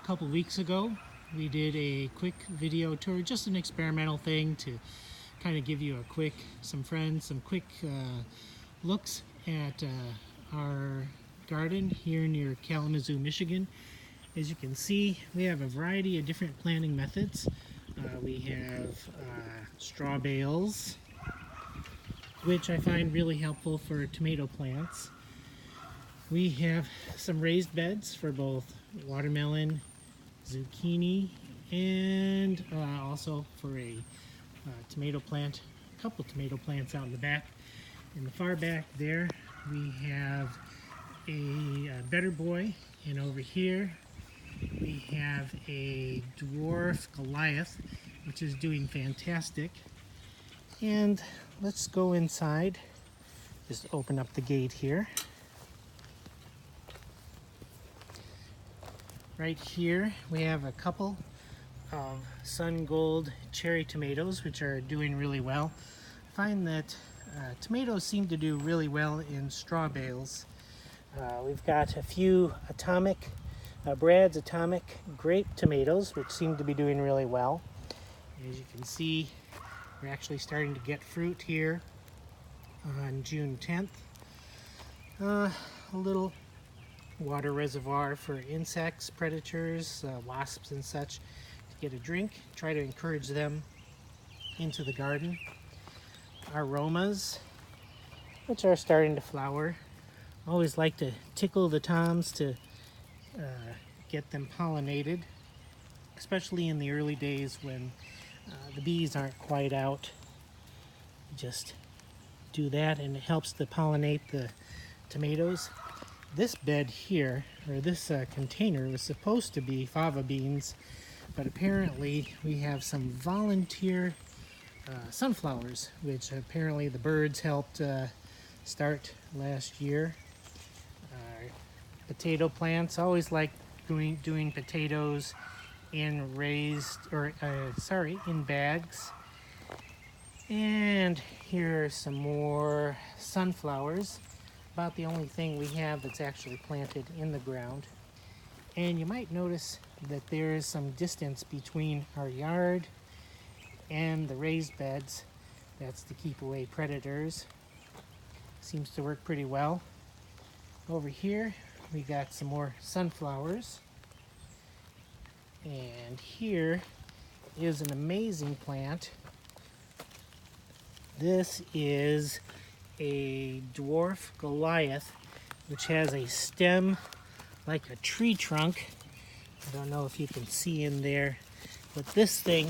A couple weeks ago we did a quick video tour, just an experimental thing to kind of give you a quick, some quick looks at our garden here near Kalamazoo, Michigan. As you can see, we have a variety of different planting methods. We have straw bales, which I find really helpful for tomato plants. We have some raised beds for both watermelon, zucchini, and also for a tomato plant, a couple tomato plants out in the back. In the far back there, we have a Better Boy, and over here we have a dwarf Goliath, which is doing fantastic. And let's go inside. Just open up the gate here. Right here we have a couple of Sun Gold cherry tomatoes, which are doing really well. I find that tomatoes seem to do really well in straw bales. We've got a few Brad's Atomic grape tomatoes, which seem to be doing really well. As you can see, we're actually starting to get fruit here on June 10th. A little water reservoir for insects, predators, wasps and such to get a drink. Try to encourage them into the garden. Aromas, which are starting to flower. Always like to tickle the toms to get them pollinated, especially in the early days when the bees aren't quite out. Just do that and it helps to pollinate the tomatoes. This bed here, or this container, was supposed to be fava beans, but apparently we have some volunteer sunflowers, which apparently the birds helped start last year. Potato plants, always like doing potatoes in in bags. And here are some more sunflowers. About the only thing we have that's actually planted in the ground. And you might notice that there is some distance between our yard and the raised beds. That's to keep away predators. Seems to work pretty well. Over here we got some more sunflowers. And here is an amazing plant. This is a dwarf Goliath, which has a stem like a tree trunk. I don't know if you can see in there, but this thing,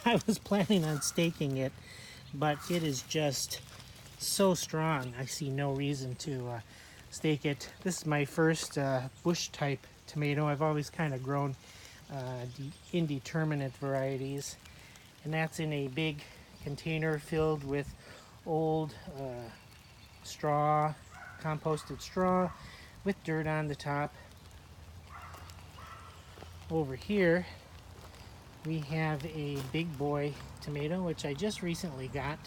I was planning on staking it, but it is just so strong. I see no reason to stake it. This is my first bush type tomato. I've always kind of grown indeterminate varieties, and that's in a big container filled with old straw, composted straw with dirt on the top. Over here we have a big boy tomato, which I just recently got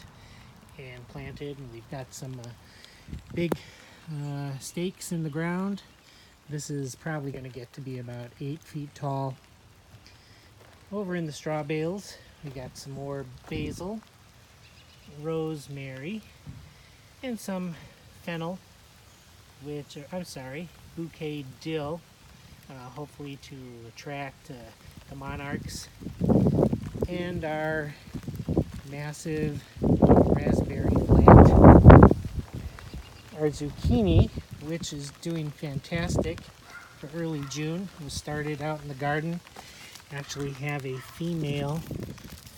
and planted, and we've got some big stakes in the ground. This is probably going to get to be about 8 feet tall. Over in the straw bales we got some more basil, rosemary, and some fennel, bouquet dill, hopefully to attract the monarchs, and our massive raspberry plant. Our zucchini, which is doing fantastic for early June, was started out in the garden. Actually have a female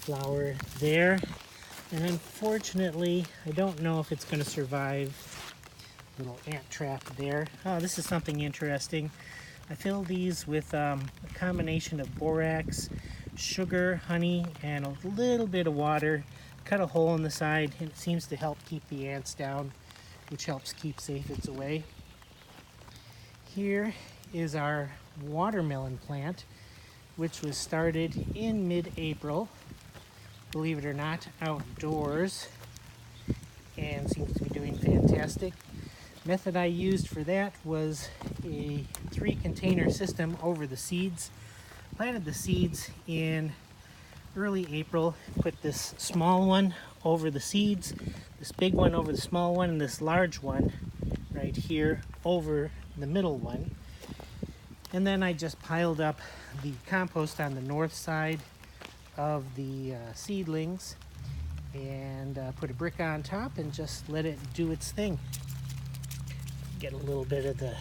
flower there. And unfortunately, I don't know if it's going to survive. Little ant trap there. Oh, this is something interesting. I fill these with a combination of borax, sugar, honey, and a little bit of water. Cut a hole in the side, and it seems to help keep the ants down, which helps keep aphids away. Here is our watermelon plant, which was started in mid-April. Believe it or not, outdoors, and seems to be doing fantastic. Method I used for that was a 3-container system over the seeds. Planted the seeds in early April. Put this small one over the seeds, this big one over the small one, and this large one right here over the middle one. And then I just piled up the compost on the north side of the seedlings and put a brick on top and just let it do its thing. Get a little bit of the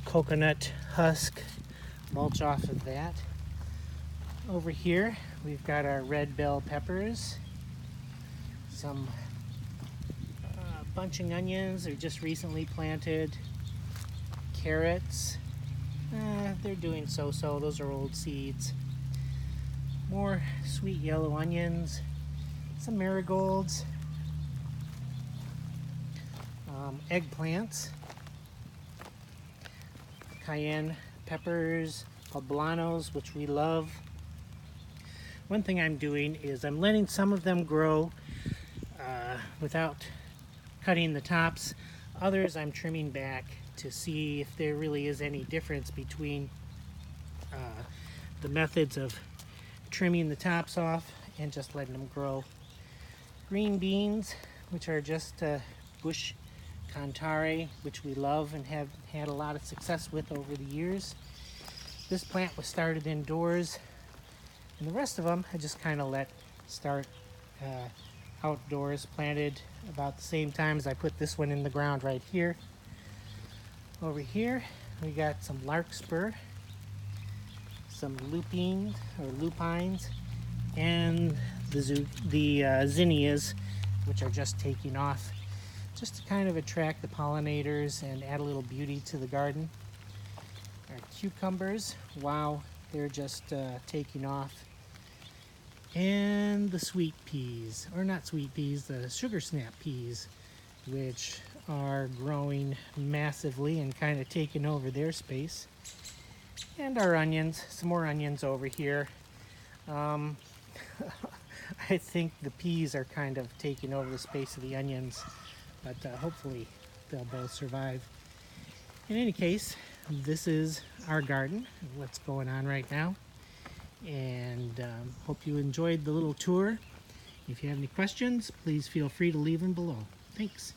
coconut husk mulch off of that. Over here we've got our red bell peppers, some bunching onions, they're just recently planted, carrots, they're doing so-so, those are old seeds. More sweet yellow onions, some marigolds, eggplants, cayenne peppers, poblanos, which we love. One thing I'm doing is I'm letting some of them grow without cutting the tops. Others I'm trimming back to see if there really is any difference between the methods of trimming the tops off and just letting them grow. Green beans, which are just bush cantare, which we love and have had a lot of success with over the years. This plant was started indoors, and the rest of them I just kind of let start outdoors, planted about the same time as I put this one in the ground right here. Over here we got some larkspur, some lupines, and the zinnias, which are just taking off, just to kind of attract the pollinators and add a little beauty to the garden. Our cucumbers, wow, they're just taking off. And the sweet peas, or not sweet peas, the sugar snap peas, which are growing massively and kind of taking over their space. And our onions, some more onions over here. I think the peas are kind of taking over the space of the onions, but hopefully they'll both survive. In any case, this is our garden, what's going on right now, and hope you enjoyed the little tour. If you have any questions, please feel free to leave them below. Thanks.